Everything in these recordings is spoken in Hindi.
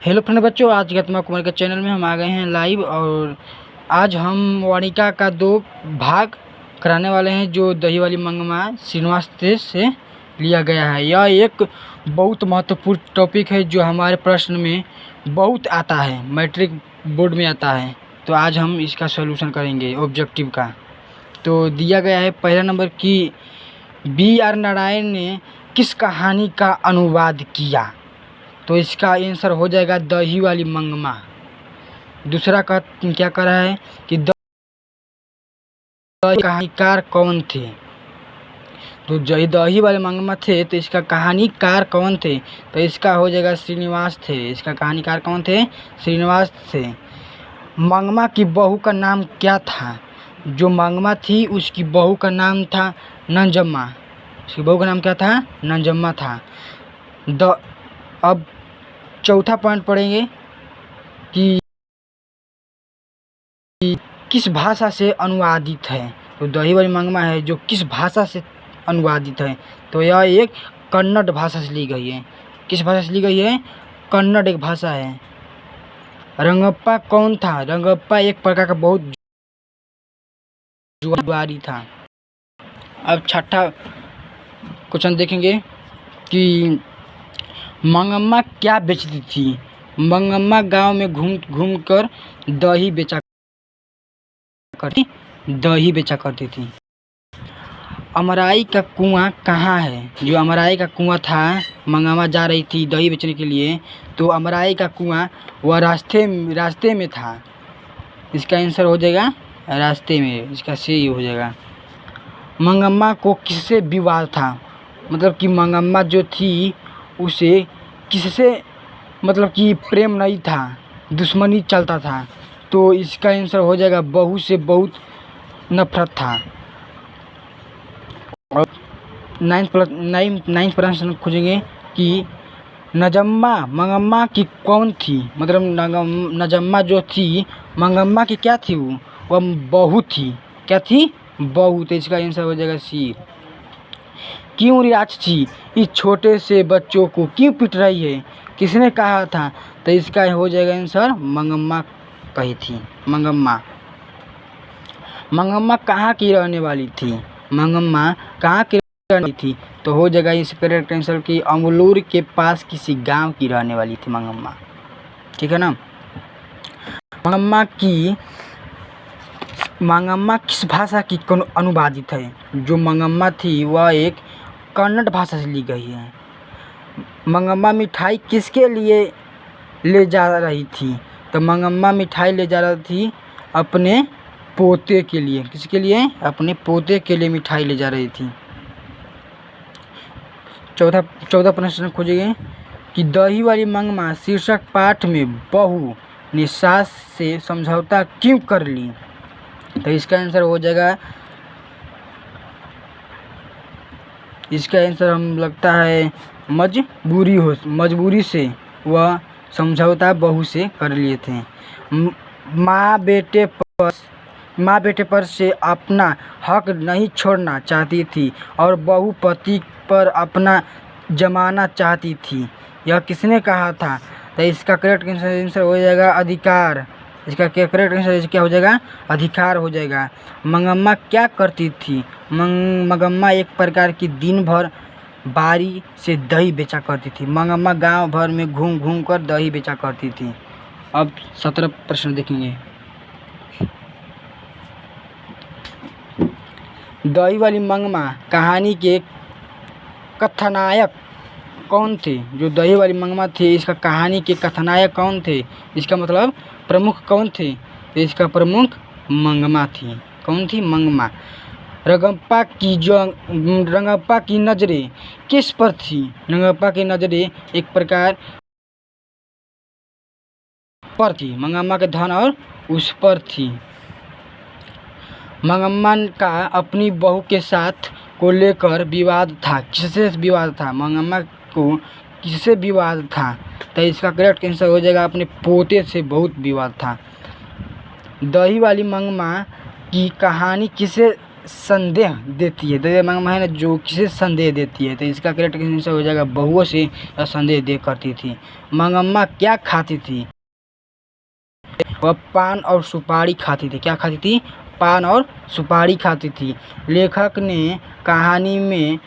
हेलो फ्रेंड बच्चों, आज गीतमा कुमार के चैनल में हम आ गए हैं लाइव। और आज हम वाणिका का 2 भाग कराने वाले हैं जो दही वाली मंगमा श्रीनिवास देश से लिया गया है। यह एक बहुत महत्वपूर्ण टॉपिक है जो हमारे प्रश्न में बहुत आता है, मैट्रिक बोर्ड में आता है। तो आज हम इसका सॉल्यूशन करेंगे ऑब्जेक्टिव का। तो दिया गया है पहला नंबर कि B.R. नारायण ने किस कहानी का अनुवाद किया। तो इसका आंसर हो जाएगा दही वाली मंगमा। दूसरा का क्या कर रहा है कि दही कहानीकार कौन थे। तो दही वाले मंगमा थे तो इसका कहानीकार कौन थे, तो इसका हो जाएगा श्रीनिवास थे। इसका कहानीकार कौन थे? श्रीनिवास थे। मंगमा की बहू का नाम क्या था? जो मंगमा थी उसकी बहू का नाम था नंजम्मा। उसकी बहू का नाम क्या था? नंजम्मा था। अब चौथा पॉइंट पढ़ेंगे कि किस भाषा से अनुवादित है। तो दही वाली मंगमा है जो किस भाषा से अनुवादित है, तो यह एक कन्नड़ भाषा से ली गई है। किस भाषा से ली गई है? कन्नड़ एक भाषा है। रंगप्पा कौन था? रंगप्पा एक प्रकार का बहुत जुआरी था। अब छठा क्वेश्चन देखेंगे कि मंगम्मा क्या बेचती थी। मंगम्मा गांव में घूम कर दही बेचा करती थी। अमराई का कुआं कहाँ है? जो अमराई का कुआं था, मंगम्मा जा रही थी दही बेचने के लिए, तो अमराई का कुआं वह रास्ते में था। इसका आंसर हो जाएगा रास्ते में। इसका सही हो जाएगा। मंगम्मा को किससे विवाद था? मतलब कि मंगम्मा जो थी उसे किससे मतलब कि प्रेम नहीं था, दुश्मनी चलता था। तो इसका आंसर हो जाएगा बहू से बहुत नफरत था। और नाइन्थ प्रश्न खोजेंगे कि नजम्मा मंगम्मा की कौन थी। मतलब नजम्मा जो थी मंगम्मा की क्या थी? वह बहू थी। क्या थी? बहू। तो इसका आंसर हो जाएगा सी। क्यों राक्षसी इस छोटे से बच्चों को क्यों पीट रही है? किसने कहा था? तो इसका हो जाएगा आंसर मंगम्मा कही थी। मंगम्मा कहाँ की रहने वाली थी? मंगम्मा कहाँ की रहने वाली थी? तो हो जाएगा इस करेक्ट आंसर की अमलूर के पास किसी गांव की रहने वाली थी मंगम्मा। ठीक है ना। मंगम्मा किस भाषा की अनुवादित है? जो मंगम्मा थी वह एक कन्नड़ भाषा से ली गई है। मंगम्मा मिठाई किसके लिए ले जा रही थी? तो मंगम्मा मिठाई ले जा रही थी अपने पोते के लिए। किसके लिए? अपने पोते के लिए मिठाई ले जा रही थी। चौथा प्रश्न खोजेंगे कि दही वाली मंगमा शीर्षक पाठ में बहू ने सास से समझौता क्यों कर ली? तो इसका आंसर हो जाएगा, इसका आंसर हम लगता है मजबूरी से वह समझौता बहू से कर लिए थे। माँ बेटे पर से अपना हक नहीं छोड़ना चाहती थी और बहू पति पर अपना जमाना चाहती थी। यह किसने कहा था? तो इसका करेक्ट आंसर हो जाएगा अधिकार। इसका करेक्ट आंसर क्या हो जाएगा? अधिकार हो जाएगा। मंगम्मा क्या करती थी? मंगम्मा एक प्रकार की दिन भर बारी से दही बेचा करती थी। मंगम्मा गांव भर में घूम कर दही बेचा करती थी। अब 17 प्रश्न देखेंगे। दही वाली मंगमा कहानी के कथानायक कौन थे? जो दही वाली मंगमा थे इसका कहानी के कथानायक कौन थे? इसका मतलब प्रमुख कौन थे? तो इसका प्रमुख मंगमा थी। कौन थी? मंगमा। रंगप्पा की नज़रें किस पर थी? रंगप्पा की नज़रें एक प्रकार पर थी, मंगम्मा के धन और उस पर थी। मंगम्मा का अपनी बहू के साथ को लेकर विवाद था। किससे विवाद था? मंगम्मा को किससे विवाद था? तो इसका करेक्ट आंसर हो जाएगा अपने पोते से बहुत विवाद था। दही वाली मंगमा की कहानी किसे संदेह देती है। तो ये मंगमा है ना जो किसे संदेह देती है, तो इसका करेक्ट आंसर हो जाएगा बहुओं से संदेह दे करती थी। मंगम्मा क्या खाती थी? वह पान और सुपारी खाती थी। क्या खाती थी? पान और सुपारी खाती थी। लेखक ने कहानी में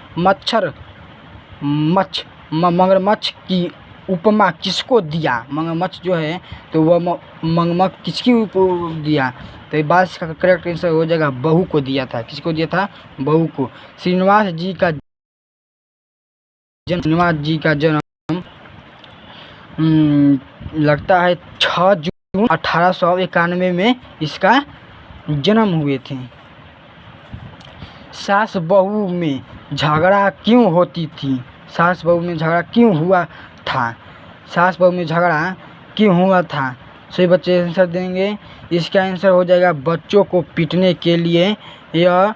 मगरमच्छ की उपमा किसको दिया? मगरमच्छ जो है तो वह मगरमच्छ किसकी दिया? तो ये बात का करेक्ट आंसर हो जाएगा बहू को दिया था। किसको दिया था? बहू को। श्रीनिवास जी का जन्म लगता है 6 जून 1891 में इसका जन्म हुए थे। सास बहू में झगड़ा क्यों होती थी? सास बहू में झगड़ा क्यों हुआ था? सास बहू में झगड़ा क्यों हुआ था? सही बच्चे आंसर देंगे। इसका आंसर हो जाएगा बच्चों को पीटने के लिए यह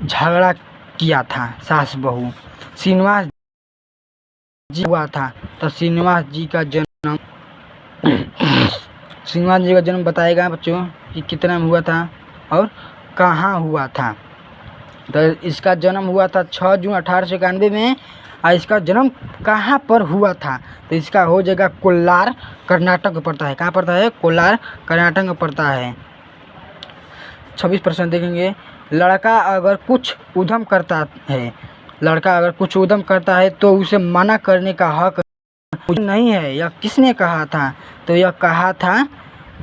झगड़ा किया था सास बहू। श्रीनिवास जी हुआ था, तो श्रीनिवास जी का जन्म बताएगा बच्चों कि कितना में हुआ था और कहाँ हुआ था। तो इसका जन्म हुआ था 6 जून 1891 में, और इसका जन्म कहाँ पर हुआ था? तो इसका हो जाएगा कोलार, कर्नाटक में पड़ता है। कहाँ पड़ता है? कोलार, कर्नाटक में पड़ता है। 26% देखेंगे। लड़का अगर कुछ उद्यम करता है तो उसे मना करने का हक मुझे नहीं है, यह किसने कहा था? तो यह कहा था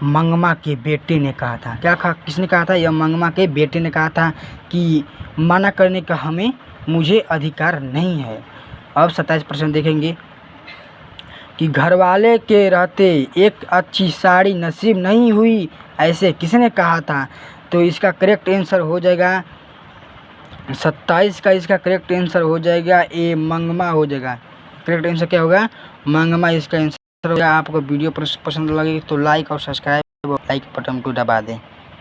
मंगमा के बेटे ने कहा था। किसने कहा था? यह मंगमा के बेटे ने कहा था कि मना करने का मुझे अधिकार नहीं है। अब 27% देखेंगे कि घरवाले के रहते एक अच्छी साड़ी नसीब नहीं हुई, ऐसे किसने कहा था? तो इसका करेक्ट आंसर हो जाएगा 27 का। इसका करेक्ट आंसर हो जाएगा ए, मंगमा हो जाएगा। करेक्ट आंसर क्या होगा? मंगमा इसका आंसर होगा। आपको वीडियो पसंद लगे तो लाइक और सब्सक्राइब, लाइक बटन को दबा दें।